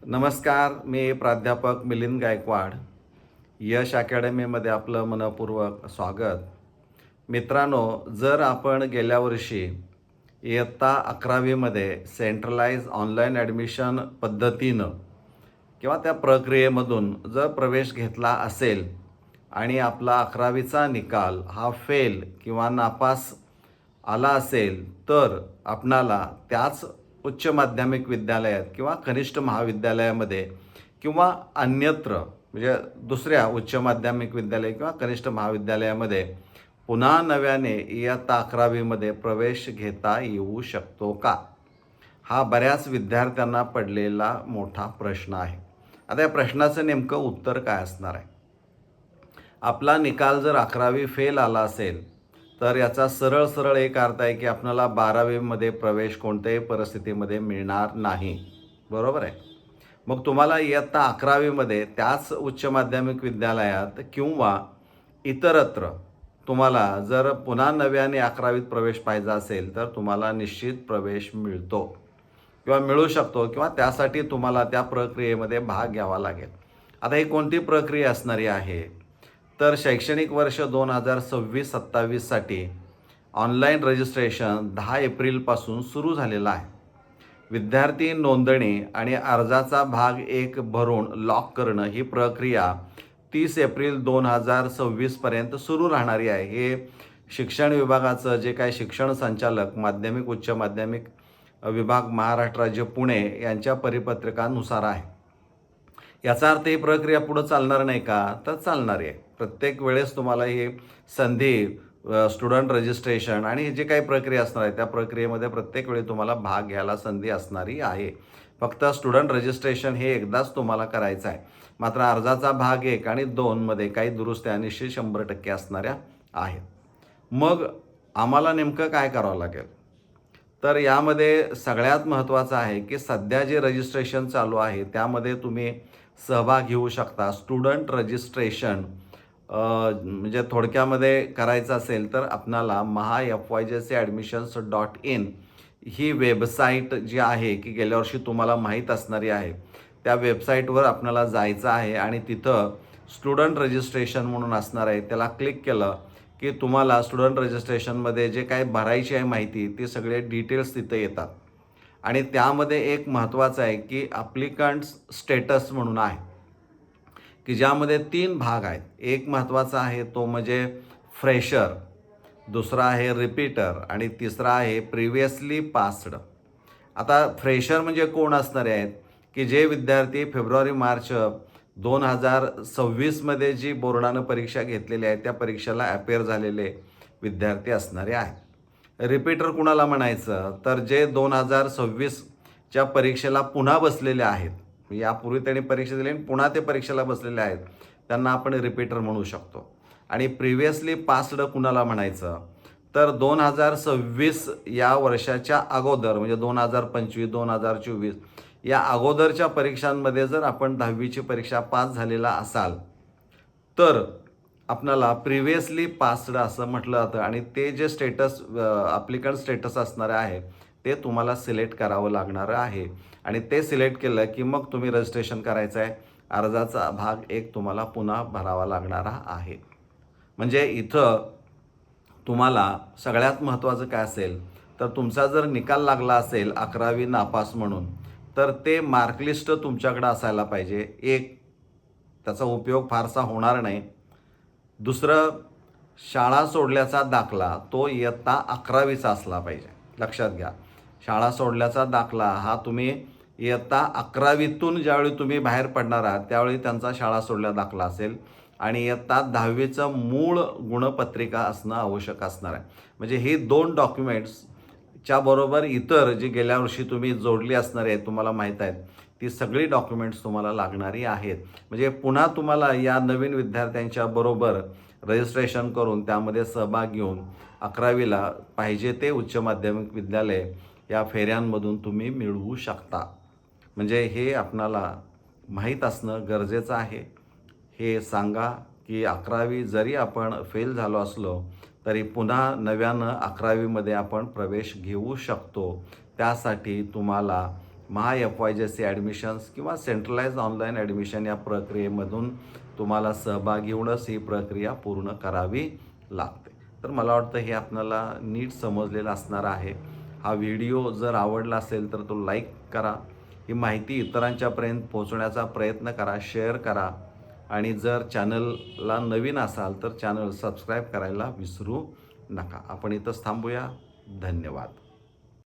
नमस्कार, मी प्राध्यापक मिलिंद गायकवाड. यश अकॅडमीमध्ये आपलं मनःपूर्वक स्वागत. मित्रांनो, जर आपण गेल्या वर्षी इयत्ता 11वीमध्ये सेंट्रलाइज ऑनलाईन ॲडमिशन पद्धतीनं किंवा त्या प्रक्रियेमधून जर प्रवेश घेतला असेल आणि आपला 11वीचा निकाल हा फेल किंवा नापास आला असेल, तर आपणाला त्याच उच्च माध्यमिक विद्यालयात किंवा कनिष्ठ महाविद्यालयामध्ये किंवा अन्यत्र म्हणजे दुसऱ्या उच्च माध्यमिक विद्यालय किंवा कनिष्ठ महाविद्यालयामध्ये पुन्हा नव्याने इयत्ता 11वीमध्ये प्रवेश घेता येऊ शकतो का? हा बऱ्याच विद्यार्थ्यांना पडलेला मोठा प्रश्न आहे. आता या प्रश्नाचं नेमकं उत्तर काय असणार आहे? आपला निकाल जर 11वी फेल आला असेल, तर याचा सरळ एक अर्थ आहे की आपल्याला 12वीमध्ये प्रवेश कोणत्याही परिस्थितीमध्ये मिळणार नाही. बरोबर आहे? मग तुम्हाला इयत्ता 11वीमध्ये त्याच उच्च माध्यमिक विद्यालयात किंवा इतरत्र तुम्हाला जर पुन्हा नव्याने 11वीत प्रवेश पाहिजे असेल, तर तुम्हाला निश्चित प्रवेश मिळतो किंवा मिळू शकतो किंवा त्यासाठी तुम्हाला त्या प्रक्रियेमध्ये भाग घ्यावा लागेल. आता ही कोणती प्रक्रिया असणारी आहे? तर शैक्षणिक वर्ष 2026-27साठी ऑनलाईन रजिस्ट्रेशन 10 एप्रिलपासून सुरू झालेलं आहे. विद्यार्थी नोंदणी आणि अर्जाचा भाग 1 भरून लॉक करणं ही प्रक्रिया 30 एप्रिल 2026पर्यंत सुरू राहणारी आहे. हे शिक्षण विभागाचं जे काय शिक्षण संचालक माध्यमिक उच्च माध्यमिक विभाग महाराष्ट्र राज्य पुणे यांच्या परिपत्रकानुसार आहे. याचा अर्थ ही प्रक्रिया पुढं चालणार नाही का? तर चालणार आहे. प्रत्येक वेळेस तुम्हाला ही संधी स्टुडंट रजिस्ट्रेशन आणि जे काही प्रक्रिया असणार आहे त्या प्रक्रियेमध्ये प्रत्येक वेळी तुम्हाला भाग घ्यायला संधी असणारी आहे. फक्त स्टुडंट रजिस्ट्रेशन हे एकदाच तुम्हाला करायचं आहे. मात्र अर्जाचा भाग 1 आणि 2मध्ये काही दुरुस्त्या निश्चित 100% असणाऱ्या आहेत. मग आम्हाला नेमकं काय करावं लागेल? तर यामध्ये सगळ्यात महत्त्वाचं आहे की सध्या जे रजिस्ट्रेशन चालू आहे त्यामध्ये तुम्ही सहभाग घेऊ शकता. स्टुडंट रजिस्ट्रेशन म्हणजे थोडक्यामध्ये करायचं असेल तर आपणाला MahaFYJCAdmissions.in ही वेबसाईट जी आहे की गेल्या वर्षी तुम्हाला माहीत असणारी आहे, त्या वेबसाईटवर आपल्याला जायचं आहे आणि तिथं स्टुडंट रजिस्ट्रेशन म्हणून असणार आहे. त्याला क्लिक केलं की तुम्हाला स्टुडंट रजिस्ट्रेशनमध्ये जे काही भरायची आहे माहिती ती सगळे डिटेल्स तिथं येतात. आणि त्यामध्ये एक महत्त्वाचं आहे की ॲप्लिकंट्स स्टेटस म्हणून आहे की ज्यामध्ये 3 भाग आहेत. एक महत्त्वाचा आहे तो म्हणजे फ्रेशर, दुसरा आहे रिपीटर आणि तिसरा आहे प्रिव्हियसली पास्ड. आता फ्रेशर म्हणजे कोण असणारे आहेत की जे विद्यार्थी फेब्रुवारी-मार्च 2026मध्ये जी बोर्डानं परीक्षा घेतलेली आहे त्या परीक्षेला अपेअर झालेले विद्यार्थी असणारे आहेत. रिपीटर कुणाला म्हणायचं? तर जे 2026च्या परीक्षेला पुन्हा बसलेले आहेत, यापूर्वी त्यांनी परीक्षा दिली आणि पुन्हा ते परीक्षेला बसलेले आहेत, त्यांना आपण रिपीटर म्हणू शकतो. आणि प्रिव्हियसली पास्ड कुणाला म्हणायचं? तर 2026 या वर्षाच्या अगोदर म्हणजे 2025-2024 या अगोदरच्या परीक्षांमध्ये जर आपण 10वीची परीक्षा पास झालेला असाल तर आपणाला प्रिव्हियसली पास्ड असं म्हटलं जातं. आणि ते जे स्टेटस ॲप्लिकंट स्टेटस असणारे आहे ते तुम्हाला सिलेक्ट करावं लागणार आहे. आणि ते सिलेक्ट केलं की मग तुम्ही रजिस्ट्रेशन करायचं आहे. अर्जाचा भाग 1 तुम्हाला पुन्हा भरावा लागणारा आहे. म्हणजे इथं तुम्हाला सगळ्यात महत्त्वाचं काय असेल तर तुमचा जर निकाल लागला असेल 11वी नापास म्हणून, तर ते मार्कलिस्ट तुमच्याकडं असायला पाहिजे. एक, त्याचा उपयोग फारसा होणार नाही. दुसरं, शाळा सोडल्याचा दाखला तो इयत्ता 11वीचा असला पाहिजे. लक्षात घ्या, शाळा सोडल्याचा दाखला हा तुम्ही इयत्ता 11वीतून ज्यावेळी तुम्ही बाहेर पडणार आहात त्यावेळी त्यांचा शाळा सोडल्या दाखला असेल आणि इयत्ता 10वीचं मूळ गुणपत्रिका असणं आवश्यक असणार आहे. म्हणजे ही 2 डॉक्युमेंट्सच्या बरोबर इतर जी गेल्या वर्षी तुम्ही जोडली असणारी आहेत, तुम्हाला माहीत आहेत, ती सगळी डॉक्युमेंट्स तुम्हाला लागणारी आहेत. म्हणजे पुन्हा तुम्हाला या नवीन विद्यार्थ्यांच्या बरोबर रजिस्ट्रेशन करून त्यामध्ये सहभाग घेऊन 11वीला पाहिजे ते उच्च माध्यमिक विद्यालय या फेऱ्यांमधून तुम्ही मिळवू शकता. म्हणजे हे आपणाला माहीत असणं गरजेचं आहे. हे सांगा की 11वी जरी आपण फेल झालो असलो तरी पुन्हा नव्यानं 11वीमध्ये आपण प्रवेश घेऊ शकतो. त्यासाठी तुम्हाला FYJC ॲडमिशन्स किंवा सेंट्रलाइज ऑनलाईन ॲडमिशन या प्रक्रियेमधून तुम्हाला सहभागी होऊनच ही प्रक्रिया पूर्ण करावी लागते. तर मला वाटतं हे आपल्याला नीट समजलेलं असणार आहे. हा व्हिडिओ जर आवडला असेल तर तो लाईक करा. ही माहिती इतरांच्यापर्यंत पोहोचवण्याचा प्रयत्न करा, शेअर करा आणि जर चॅनलला नवीन असाल तर चॅनल सबस्क्राईब करायला विसरू नका. आपण इथंच थांबूया. धन्यवाद.